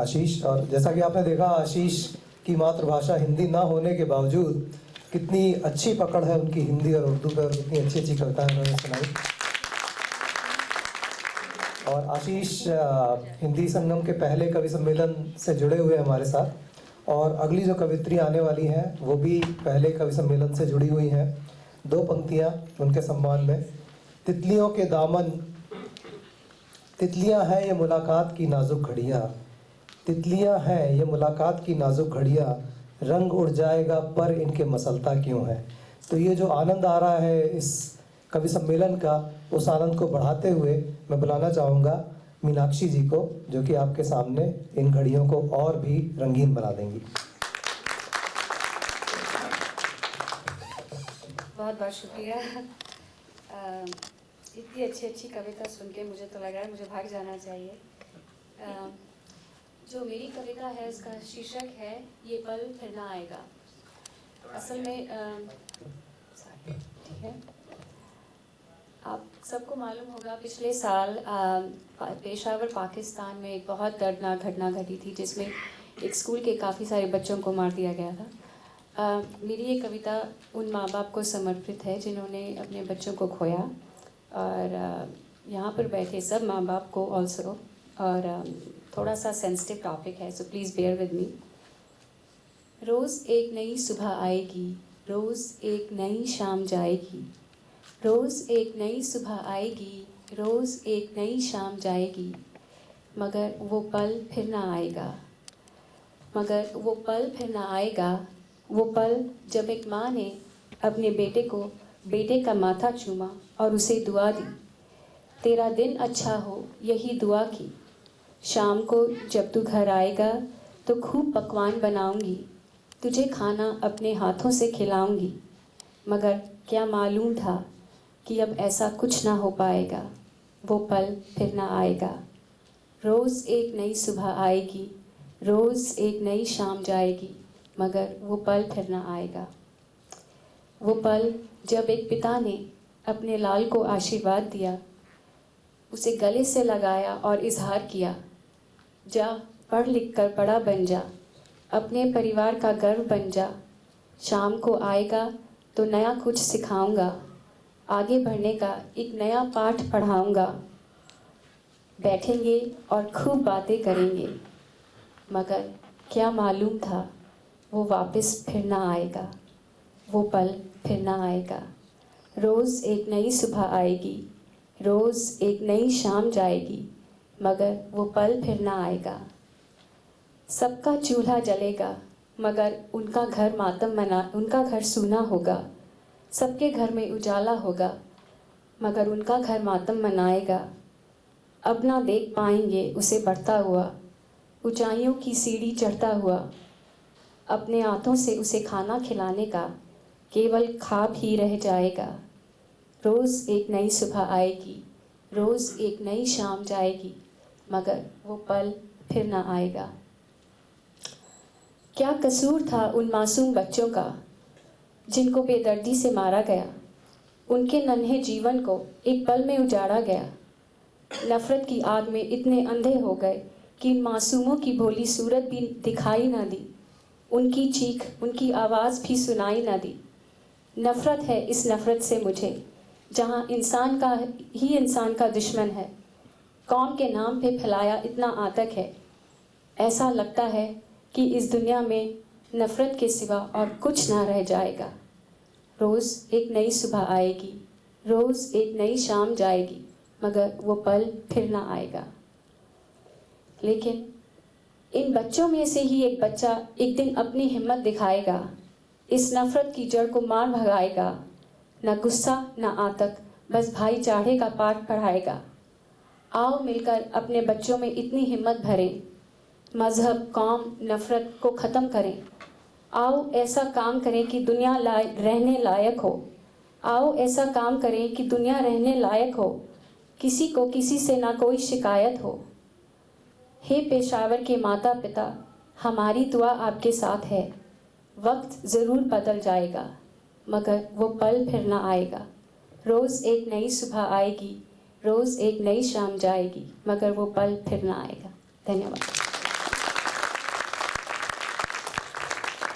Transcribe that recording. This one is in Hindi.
आशीष, और जैसा कि आपने देखा आशीष की मातृभाषा हिंदी ना होने के बावजूद कितनी अच्छी पकड़ है उनकी हिंदी और उर्दू पर, कितनी अच्छी अच्छी कविताएं उन्होंने सुनाई। और आशीष हिंदी संगम के पहले कवि सम्मेलन से जुड़े हुए हमारे साथ, और अगली जो कवित्री आने वाली हैं वो भी पहले कवि सम्मेलन से जुड़ी हुई हैं। 2 पंक्तियां उनके सम्मान में। तितलियों के दामन, तितलियां हैं ये मुलाकात की नाजुक घड़ियां, तितलियां हैं ये मुलाकात की नाजुक घड़ियां, रंग उड़ जाएगा पर इनके मसलता क्यों है। तो ये जो आनंद आ रहा है इस कवि सम्मेलन का, उस आनंद को बढ़ाते हुए मैं बुलाना चाहूँगा मीनाक्षी जी को, जो कि आपके सामने इन घड़ियों को और भी रंगीन बना देंगी। बहुत बहुत शुक्रिया। इतनी अच्छी अच्छी कविता सुन के मुझे तो लग रहा है मुझे भाग जाना चाहिए। जो मेरी कविता है उसका शीर्षक है ये पल फिर ना आएगा। असल में ठीक है, आप सबको मालूम होगा पिछले साल पेशावर पाकिस्तान में एक बहुत दर्दनाक घटना घटी थी जिसमें एक स्कूल के काफ़ी सारे बच्चों को मार दिया गया था। मेरी ये कविता उन माँ बाप को समर्पित है जिन्होंने अपने बच्चों को खोया, और यहाँ पर बैठे सब माँ बाप को ऑल्सो। और थोड़ा सा सेंसिटिव टॉपिक है, so please bear with me. रोज़ एक नई सुबह आएगी, रोज़ एक नई शाम जाएगी, रोज़ एक नई सुबह आएगी, रोज़ एक नई शाम जाएगी, मगर वो पल फिर ना आएगा, मगर वो पल फिर ना आएगा। वो पल जब एक माँ ने अपने बेटे का माथा चूमा और उसे दुआ दी, तेरा दिन अच्छा हो यही दुआ की। शाम को जब तू घर आएगा तो खूब पकवान बनाऊंगी, तुझे खाना अपने हाथों से खिलाऊंगी, मगर क्या मालूम था कि अब ऐसा कुछ ना हो पाएगा, वो पल फिर ना आएगा। रोज़ एक नई सुबह आएगी, रोज़ एक नई शाम जाएगी, मगर वो पल फिर ना आएगा। वो पल जब एक पिता ने अपने लाल को आशीर्वाद दिया, उसे गले से लगाया और इजहार किया, जा पढ़ लिख कर बड़ा बन जा, अपने परिवार का गर्व बन जा, शाम को आएगा तो नया कुछ सिखाऊंगा, आगे बढ़ने का एक नया पाठ पढ़ाऊंगा, बैठेंगे और खूब बातें करेंगे, मगर क्या मालूम था वो वापस फिर ना आएगा, वो पल फिर ना आएगा। रोज़ एक नई सुबह आएगी, रोज़ एक नई शाम जाएगी, मगर वो पल फिर ना आएगा। सबका चूल्हा जलेगा मगर उनका घर सूना होगा। सबके घर में उजाला होगा मगर उनका घर मातम मनाएगा। अब ना देख पाएंगे उसे बढ़ता हुआ, ऊंचाइयों की सीढ़ी चढ़ता हुआ। अपने हाथों से उसे खाना खिलाने का केवल ख्वाब ही रह जाएगा। रोज़ एक नई सुबह आएगी, रोज़ एक नई शाम जाएगी, मगर वो पल फिर ना आएगा। क्या कसूर था उन मासूम बच्चों का जिनको बेदर्दी से मारा गया, उनके नन्हे जीवन को एक पल में उजाड़ा गया। नफ़रत की आग में इतने अंधे हो गए कि इन मासूमों की भोली सूरत भी दिखाई ना दी, उनकी चीख उनकी आवाज़ भी सुनाई ना दी। नफ़रत है इस नफ़रत से मुझे जहाँ इंसान का दुश्मन है, कौम के नाम पे फैलाया इतना आतंक है। ऐसा लगता है कि इस दुनिया में नफ़रत के सिवा और कुछ ना रह जाएगा। रोज़ एक नई सुबह आएगी, रोज़ एक नई शाम जाएगी, मगर वो पल फिर ना आएगा। लेकिन इन बच्चों में से ही एक बच्चा एक दिन अपनी हिम्मत दिखाएगा, इस नफ़रत की जड़ को मार भगाएगा। न गुस्सा न आतंक, बस भाईचारे का पाठ पढ़ाएगा। आओ मिलकर अपने बच्चों में इतनी हिम्मत भरें, मज़हब कौम नफ़रत को ख़त्म करें। आओ ऐसा काम करें कि दुनिया रहने लायक हो। आओ ऐसा काम करें कि दुनिया रहने लायक हो, किसी को किसी से ना कोई शिकायत हो। हे पेशावर के माता पिता, हमारी दुआ आपके साथ है। वक्त ज़रूर बदल जाएगा मगर वो पल फिर ना आएगा। रोज़ एक नई सुबह आएगी, रोज़ एक नई शाम जाएगी, मगर वो पल फिर ना आएगा। धन्यवाद।